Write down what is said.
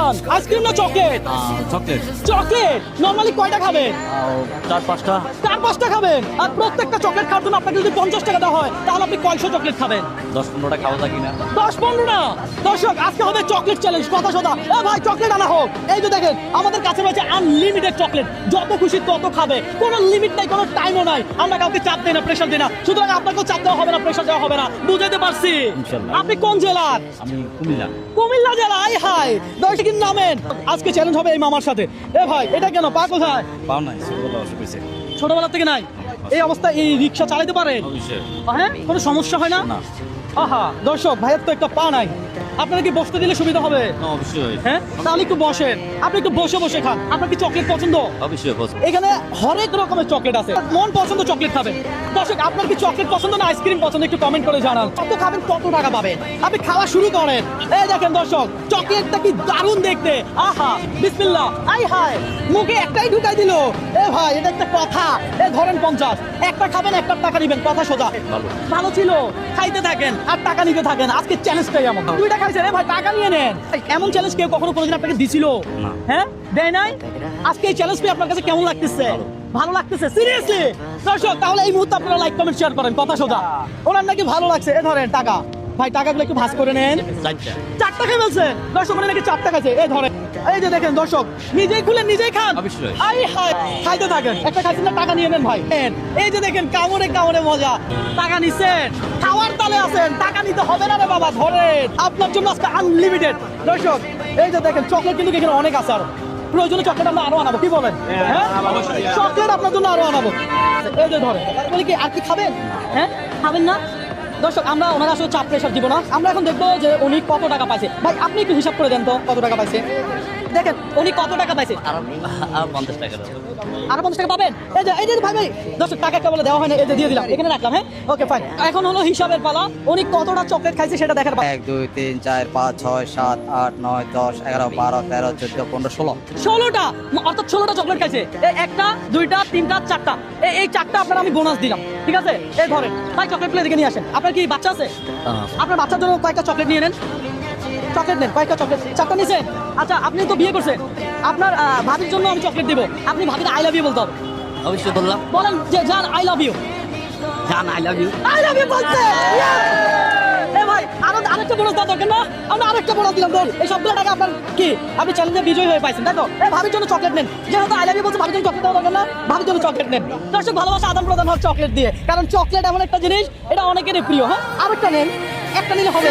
খান, ice cream না chocolate? Chocolate chocolate normally কয়টা খাবেন? 4-5টা। 4-5টা খাবেন। আর প্রত্যেকটা চকলেট খাওয়ার জন্য আপনাকে যদি 50 টাকা দেওয়া হয় তাহলে আপনি কয়শো চকলেট খাবেন? 10-15টা খাওয়া যায় কিনা? 10-15টা। দর্শক আজকে হবে চকলেট চ্যালেঞ্জ, কথা সোজা। ভাই চকলেট আনা হোক। এই যে দেখেন আমাদের কাছে রয়েছে আনলিমিটেড চকলেট, যত খুশি তত খাবে, কোনো লিমিট নাই, কোনো টাইমও নাই। আমরা কাউকে চাপ দেই না, প্রেশার দিই না, সুতরাং আপনাকেও চাপ দেওয়া হবে না, প্রেশার দেওয়া হবে না। বুঝাইতে পারছি? ইনশাআল্লাহ। আপনি কোন জেলার? আমি কুমিল্লা। কুমিল্লা জেলা। আই হাই দর্শক কিন্তু নামেন। আজকে চ্যালেঞ্জ হবে এই মামার সাথে। ভাই এটা কেন পা কোথায়? পাও নাই, ছোটবেলা অসুখ হয়েছে। ছোটবেলা থেকে নাই? এই অবস্থায় এই রিক্সা চালাতে পারেন? অবশ্যই। হ্যাঁ, কোনো সমস্যা হয় না? না। আহা দর্শক, ভাইয়ের তো একটা পা নাই, আপনারা কি বসতে দিলে সুবিধা হবে? অবশ্যই। হ্যাঁ, তাহলে একটু বসেন, আপনি একটু বসে বসে খান। আপনার কি চকলেট পছন্দ? অবশ্যই পছন্দ। এখানে হরেক রকমের চকলেট আছে, মন পছন্দ চকলেট খাবেন। দর্শক আপনার কি চকলেট পছন্দ না আইসক্রিম পছন্দ, একটু কমেন্ট করে জানান। কত খাবেন, কত টাকা পাবেন, আপনি খাওয়া শুরু করেন। এই দেখেন দর্শক, চকলেটটা কি দারুণ দেখতে। আহা বিসমিল্লাহ। আই হায়, মুখে একটাই ঢুকাই দিল। ভাই এটা একটা কথা। ধরেন 50, একটা খাবেন একটা টাকা নিবেন, কথা সোজা। ভালো। ভালো ছিল, খাইতে থাকেন আর টাকা নিতে থাকেন। আজকে চ্যালেঞ্জটাই এমন, দুইটা খাইছেন ভাই, টাকা নিয়ে নেন। এমন চ্যালেঞ্জ কেউ কখনো কোনোদিন আপনাকে দিছিল? না। হ্যাঁ, দেয় নাই। আজকে এই চ্যালেঞ্জ পেয়ে আপনার কাছে কেমন লাগতেছে? ভালো লাগতেছে সিরিয়াসলি? দর্শক তাহলে এই মুহূর্তে আপনারা লাইক কমেন্ট শেয়ার করেন, কথা সোজা। ওনার নাকি ভালো লাগছে। ধরেন টাকা, ভাই টাকাগুলো একটু ভাঁজ করে নেন। 4টা খেয়ে ফেলছেন দর্শক, ওনার নাকি 4টা খাইছে। ধরেন এই যে দেখেন দর্শক, নিজেই খুলেন নিজেই খান। অবশ্যই। আই হাই, খাইতে থাকেন। একটা খাইছেন না, টাকা নিয়ে নেন ভাই। এই যে দেখেন কামড়ে কামড়ে মজা। টাকা নিছেন, খাওয়ার তালে আছেন, টাকা নিতে হবে না রে বাবা। ধরেন আপনার জন্য আজকে আনলিমিটেড। দর্শক এই যে দেখেন চকলেট কিন্তু এখানে অনেক আছে, আরো প্রয়োজনে চকলেট আমরা আরো আনাবো, কি বলেন? হ্যাঁ, চকলেট আপনার জন্য আরো আনাবো। এই যে ধরেন, বলি কি আর কি খাবেন? হ্যাঁ, খাবেন না? দর্শক আমরা ওনার আসলে চাপ প্রেশার দিব না, আমরা এখন দেখবো যে উনি কত টাকা পাইছে। ভাই আপনি একটু হিসাব করে দেন তো কত টাকা পাইছে। দেখেন উনি কত টাকা পাইছে। আর 50 টাকা দাও। আরো 50 টাকা পাবেন। এই যে ভাই দর্শক টাকা একটা বলে দেওয়া হয় না, এই যে দিয়ে দিলাম, এখানে রাখলাম। হ্যাঁ ওকে ফাইন। এখন হলো হিসাবের পালা, উনি কতটা চকলেট খাইছে সেটা দেখার পালা। 1 2 3 4 5 6 7 8 9 10 11 12 13 14 15 16 16টা, অর্থাৎ 16টা চকলেট খাইছে। এই একটা দুইটা তিনটা চারটা, এই চারটা আপনার আমি বোনাস দিলাম, ঠিক আছে? এই ধরেন ভাই চকলেট প্লেট এদিকে নিয়ে আসেন। আপনার কি বাচ্চা আছে? আপনার বাচ্চার জন্য কয়েকটা চকলেট নিয়ে নেন। চকলেট নেন, কয়েকটা চকলেট। 4টা নিছেন? আচ্ছা আপনি তো বিয়ে করছেন, আপনার ভাবির জন্য আমি চকলেট দিব। আপনি ভাবিকে আই লাভ ইউ বলতে হবে। অবশ্যই বললাম। বলেন যে জান আই লাভ ইউ। জান I love you. I love you বলতে। ভাই আরেকটা বোনাস দেওয়া দরকার না? আমরা আরেকটা বোনাস দিলাম। ধর এই সবগুলো টাকা আপনার কি, আপনি চ্যালেঞ্জে বিজয়ী হয়ে পাইছেন, তাই তো? ভাবির জন্য চকলেট নেন, যেহেতু আই লাভ ইউ বলছে, ভাবির জন্য চকলেট দেওয়া দরকার না, ভাবির জন্য চকলেট নেন। দর্শক ভালোবাসা আদান প্রদান হয় চকলেট দিয়ে, কারণ চকলেট এমন একটা জিনিস, এটা অনেকেরই প্রিয়। হ্যাঁ আরেকটা নেন, একটা নিলে হবে।